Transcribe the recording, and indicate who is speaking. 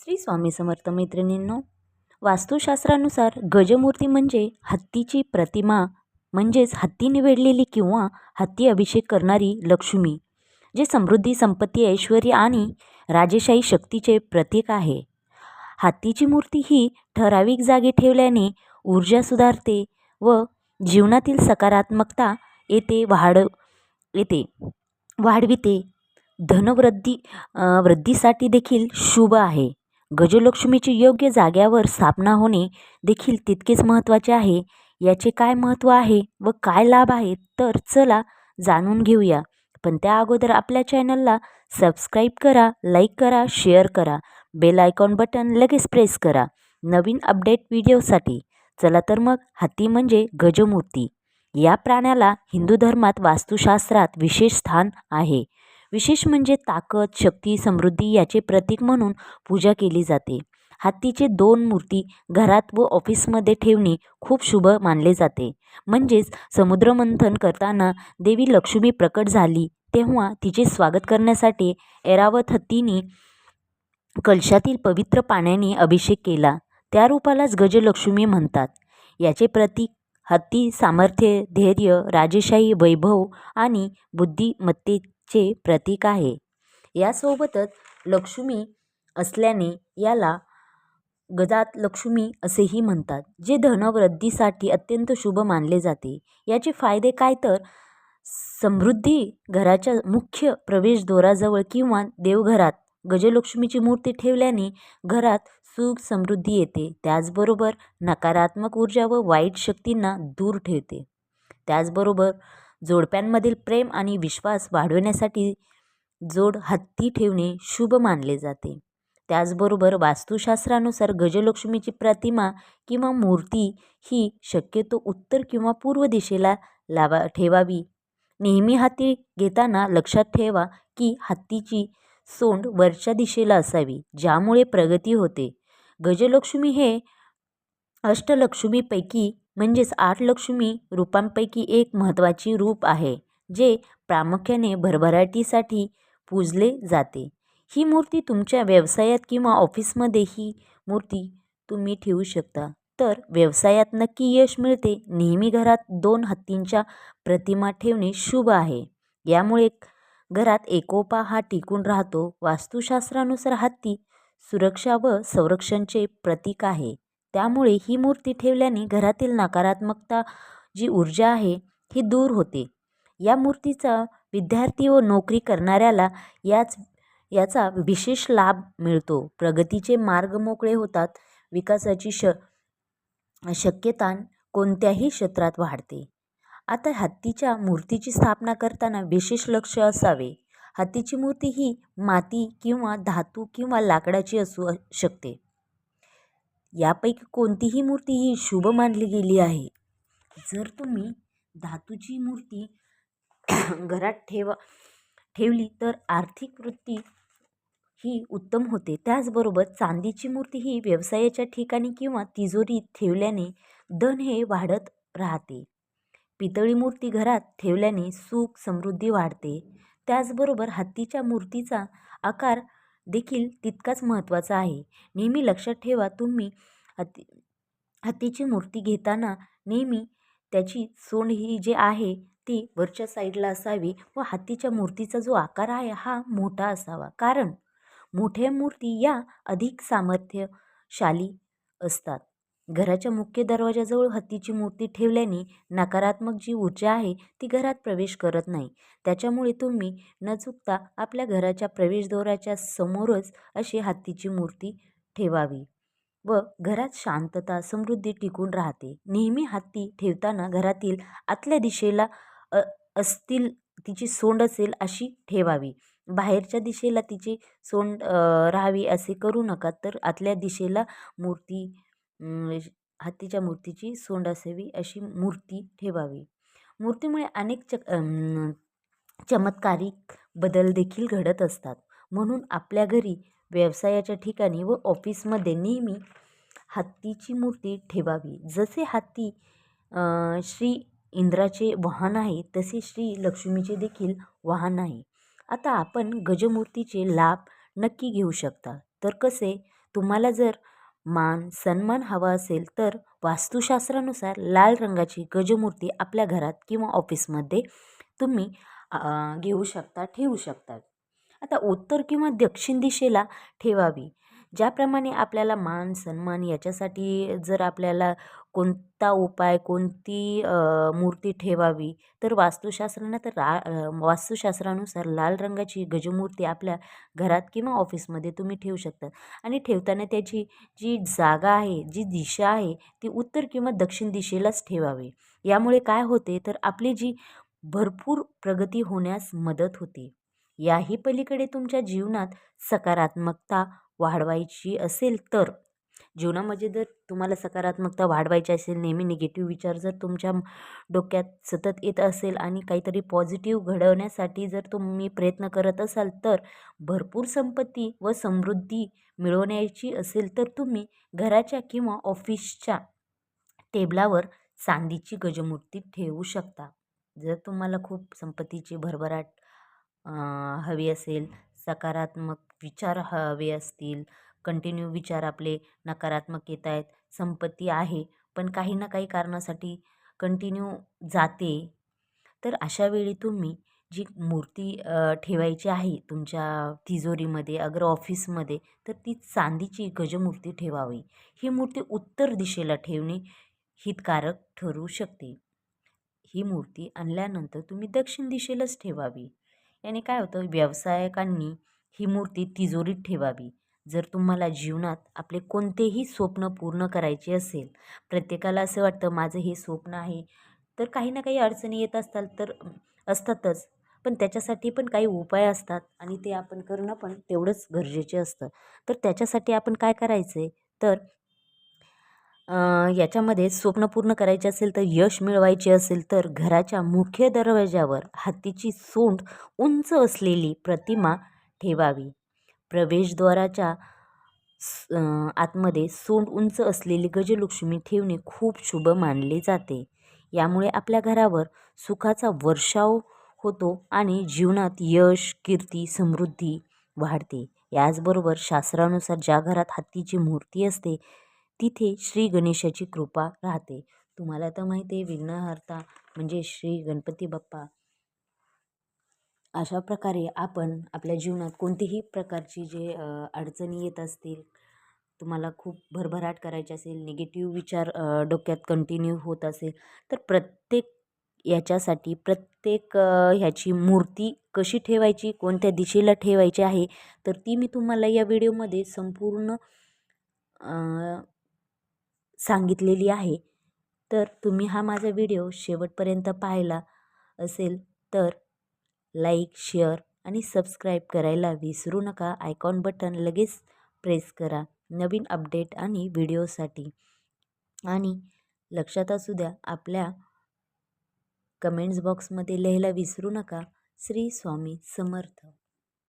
Speaker 1: श्री स्वामी समर्थ मैत्रिणींनो, वास्तुशास्त्रानुसार गजमूर्ती म्हणजे हत्तीची प्रतिमा, म्हणजेच हत्ती निवडलेली किंवा हत्ती अभिषेक करणारी लक्ष्मी, जे समृद्धी, संपत्ती, ऐश्वर्य आणि राजेशाही शक्तीचे प्रतीक आहे. हत्तीची मूर्ती ही ठराविक जागी ठेवल्याने ऊर्जा सुधारते व जीवनातील सकारात्मकता येते वाढविते. वृद्धीसाठी देखील शुभ आहे. गजलक्ष्मीची योग्य जाग्यावर स्थापना होणे देखील तितकेच महत्त्वाचे आहे. याचे काय महत्त्व आहे व काय लाभ आहेत तर चला जाणून घेऊया. पण त्या अगोदर आपल्या चॅनलला सबस्क्राईब करा, लाईक करा, शेअर करा, बेल आयकॉन बटन लगेच प्रेस करा नवीन अपडेट व्हिडिओसाठी. चला तर मग, हत्ती म्हणजे गजमूर्ती. या प्राण्याला हिंदू धर्मात वास्तुशास्त्रात विशेष स्थान आहे. विशेष म्हणजे ताकद, शक्ती, समृद्धी याचे प्रतीक म्हणून पूजा केली जाते. हत्तीचे 2 मूर्ती घरात व ऑफिसमध्ये ठेवणे खूप शुभ मानले जाते. म्हणजेच समुद्रमंथन करताना देवी लक्ष्मी प्रकट झाली तेव्हा तिचे स्वागत करण्यासाठी ऐरावत हत्तीने कलशातील पवित्र पाण्याने अभिषेक केला. त्या रूपालाच गजलक्ष्मी म्हणतात. याचे प्रतीक हत्ती सामर्थ्य, धैर्य, राजेशाही, वैभव आणि बुद्धिमत्तेचे प्रतीक आहे. यासोबतच लक्ष्मी असल्याने याला गजात लक्ष्मी असेही म्हणतात, जे धनवृद्धीसाठी अत्यंत शुभ मानले जाते. याचे फायदे काय तर समृद्धी, घराच्या मुख्य प्रवेशद्वाराजवळ किंवा देवघरात गजलक्ष्मीची मूर्ती ठेवल्याने घरात सुख समृद्धी येते. त्याचबरोबर नकारात्मक ऊर्जा व वाईट शक्तींना दूर ठेवते. त्याचबरोबर जोडप्यांमधील प्रेम आणि विश्वास वाढवण्यासाठी जोड हत्ती ठेवणे शुभ मानले जाते. त्याचबरोबर वास्तुशास्त्रानुसार गजलक्ष्मीची प्रतिमा किंवा मूर्ती ही शक्यतो उत्तर किंवा पूर्व दिशेला ठेवावी. नेहमी हत्ती घेताना लक्षात ठेवा की हत्तीची सोंड वरच्या दिशेला असावी, ज्यामुळे प्रगती होते. गजलक्ष्मी हे अष्टलक्ष्मीपैकी म्हणजेच 8 लक्ष्मी रूपांपैकी एक महत्त्वाची रूप आहे, जे प्रामुख्याने भरभराटीसाठी पूजले जाते. ही मूर्ती तुमच्या व्यवसायात किंवा ऑफिसमध्ये ही मूर्ती तुम्ही ठेवू शकता, तर व्यवसायात नक्की यश मिळते. नेहमी घरात 2 हत्तींच्या प्रतिमा ठेवणे शुभ आहे. यामुळे घरात एकोपा हा टिकून राहतो. वास्तुशास्त्रानुसार हत्ती सुरक्षा व संरक्षणाचे प्रतीक आहे. त्यामुळे ही मूर्ती ठेवल्याने घरातील नकारात्मकता, जी ऊर्जा आहे, ही दूर होते. या मूर्तीचा विद्यार्थी व नोकरी करणाऱ्याला याचा विशेष लाभ मिळतो. प्रगतीचे मार्ग मोकळे होतात. विकासाची शक्यता कोणत्याही क्षेत्रात वाढते. आता हत्तीच्या मूर्तीची स्थापना करताना विशेष लक्ष असावे. हत्तीची मूर्ती ही माती किंवा धातू किंवा लाकडाची असू शकते. यापैकी कोणतीही मूर्ती ही शुभ मानली गेली आहे. जर तुम्ही धातूची मूर्ती घरात ठेवली तर आर्थिक वृत्ती ही उत्तम होते. त्याचबरोबर चांदीची मूर्ती ही व्यवसायाच्या ठिकाणी किंवा तिजोरीत ठेवल्याने धन हे वाढत राहते. पितळी मूर्ती घरात ठेवल्याने सुख समृद्धी वाढते. त्याचबरोबर हत्तीच्या मूर्तीचा आकार देखील तितकाच महत्त्वाचा आहे. नेहमी लक्षात ठेवा, तुम्ही हत्तीची मूर्ती घेताना नेहमी त्याची सोंड ही जे आहे ती वरच्या साईडला असावी व हत्तीच्या मूर्तीचा जो आकार आहे हा मोठा असावा. कारण मोठ्या मूर्ती या अधिक सामर्थ्यशाली असतात. घराच्या मुख्य दरवाजाजवळ हत्तीची मूर्ती ठेवल्याने नकारात्मक जी ऊर्जा आहे ती घरात प्रवेश करत नाही. त्याच्यामुळे तुम्ही न चुकता आपल्या घराच्या प्रवेशद्वाराच्या समोरच अशी हत्तीची मूर्ती ठेवावी व घरात शांतता, समृद्धी टिकून राहते. नेहमी हत्ती ठेवताना घरातील आतल्या दिशेला तिची सोंड असेल अशी ठेवावी. बाहेरच्या दिशेला तिची सोंड राहावी असे करू नका, तर आतल्या दिशेला हत्तीच्या मूर्तीची सोंड असावी अशी मूर्ती ठेवावी. मूर्तीमुळे अनेक चमत्कारिक बदल देखील घडत असतात. म्हणून आपल्या घरी, व्यवसायाच्या ठिकाणी व ऑफिसमध्ये नेहमी हत्तीची मूर्ती ठेवावी. जसे हत्ती श्री इंद्राचे वाहन आहे, तसे श्री लक्ष्मीचे देखील वाहन आहे. आता आपण गजमूर्तीचे लाभ नक्की घेऊ शकता. तर कसे तुम्हाला जर मान सन्मान हवा असेल तर वास्तुशास्त्रानुसार लाल रंगाची गजमूर्ती आपल्या घरात किंवा ऑफिसमध्ये तुम्ही घेऊ शकता, ठेवू शकता. आता उत्तर किंवा दक्षिण दिशेला ठेवावी. ज्याप्रमाणे आपल्याला मान सन्मान याच्यासाठी जर आपल्याला कोणता उपाय, कोणती मूर्ती ठेवावी, तर वास्तुशास्त्रानुसार लाल रंगाची गजमूर्ती आपल्या घरात किंवा ऑफिसमध्ये तुम्ही ठेवू शकता. आणि ठेवताना त्याची जी जागा आहे, जी दिशा आहे, ती उत्तर किंवा दक्षिण दिशेलाच ठेवावी. यामुळे काय होते, तर आपली जी भरपूर प्रगती होण्यास मदत होते. याही पलीकडे तुमच्या जीवनात सकारात्मकता वाढवायची असेल तर, जीवनामध्ये जर तुम्हाला सकारात्मकता वाढवायची असेल, नेहमी निगेटिव्ह विचार जर तुमच्या डोक्यात सतत येत असेल आणि काहीतरी पॉझिटिव्ह घडवण्यासाठी जर तुम्ही प्रयत्न करत असाल, तर भरपूर संपत्ती व समृद्धी मिळवण्याची असेल तर तुम्ही घराच्या किंवा ऑफिसच्या टेबलावर चांदीची गजमूर्ती ठेवू शकता. जर तुम्हाला खूप संपत्तीची भरभराट हवी असेल, सकारात्मक विचार हवे असतील, कंटिन्यू विचार आपले नकारात्मक येत आहेत, संपत्ती आहे पण काही ना काही कारणासाठी कंटिन्यू जाते, तर अशा वेळी तुम्ही जी मूर्ती ठेवायची आहे तुमच्या तिजोरीमध्ये, अगर ऑफिसमध्ये, तर ती चांदीची गजमूर्ती ठेवावी. ही मूर्ती उत्तर दिशेला ठेवणे हितकारक ठरू शकते. ही मूर्ती आणल्यानंतर तुम्ही दक्षिण दिशेलाच ठेवावी. याने काय होतं, व्यावसायिकांनी ही मूर्ती तिजोरीत ठेवावी. जर तुम्हाला जीवनात आपले कोणतेही स्वप्न पूर्ण करायचे असेल, प्रत्येकाला असं वाटतं माझं हे स्वप्न आहे, तर काही ना काही अडचणी येत असतातच. पण त्याच्यासाठी पण काही उपाय असतात आणि ते आपण करणं पण तेवढंच गरजेचे असतं. तर त्याच्यासाठी आपण काय करायचं आहे, तर याच्यामध्ये स्वप्न पूर्ण करायचे असेल, तर यश मिळवायचे असेल, तर घराच्या मुख्य दरवाजावर हत्तीची सोंड उंच असलेली प्रतिमा ठेवावी. प्रवेशद्वाराच्या आतमध्ये सोंड उंच असलेली गजलक्ष्मी ठेवणे खूप शुभ मानले जाते. यामुळे आपल्या घरावर सुखाचा वर्षाव होतो आणि जीवनात यश, कीर्ती, समृद्धी वाढते. याचबरोबर शास्त्रानुसार ज्या घरात हत्तीची मूर्ती असते, तिथे श्री गणेशाची कृपा राहते. तुम्हाला तर माहिती आहे, विघ्नहर्ता म्हणजे श्री गणपती बाप्पा. अशा प्रकारे आपण आपल्या जीवनात कोणतीही प्रकारची जे अडचणी येत असतील, तुम्हाला खूप भरभराट करायची असेल, निगेटिव्ह विचार डोक्यात कंटिन्यू होत असेल, तर प्रत्येक ह्याची मूर्ती कशी ठेवायची, कोणत्या दिशेला ठेवायची आहे, तर ती मी तुम्हाला या व्हिडिओमध्ये संपूर्ण सांगितलेली आहे. तर तुम्ही हा माझा व्हिडिओ शेवटपर्यंत पाहिला असेल तर लाईक, शेअर आणि सबस्क्राईब करायला विसरू नका. आयकॉन बटन लगेच प्रेस करा नवीन अपडेट आणि व्हिडिओसाठी. आणि लक्षात असू द्या, आपल्या कमेंट्स बॉक्समध्ये लिहायला विसरू नका. श्री स्वामी समर्थ.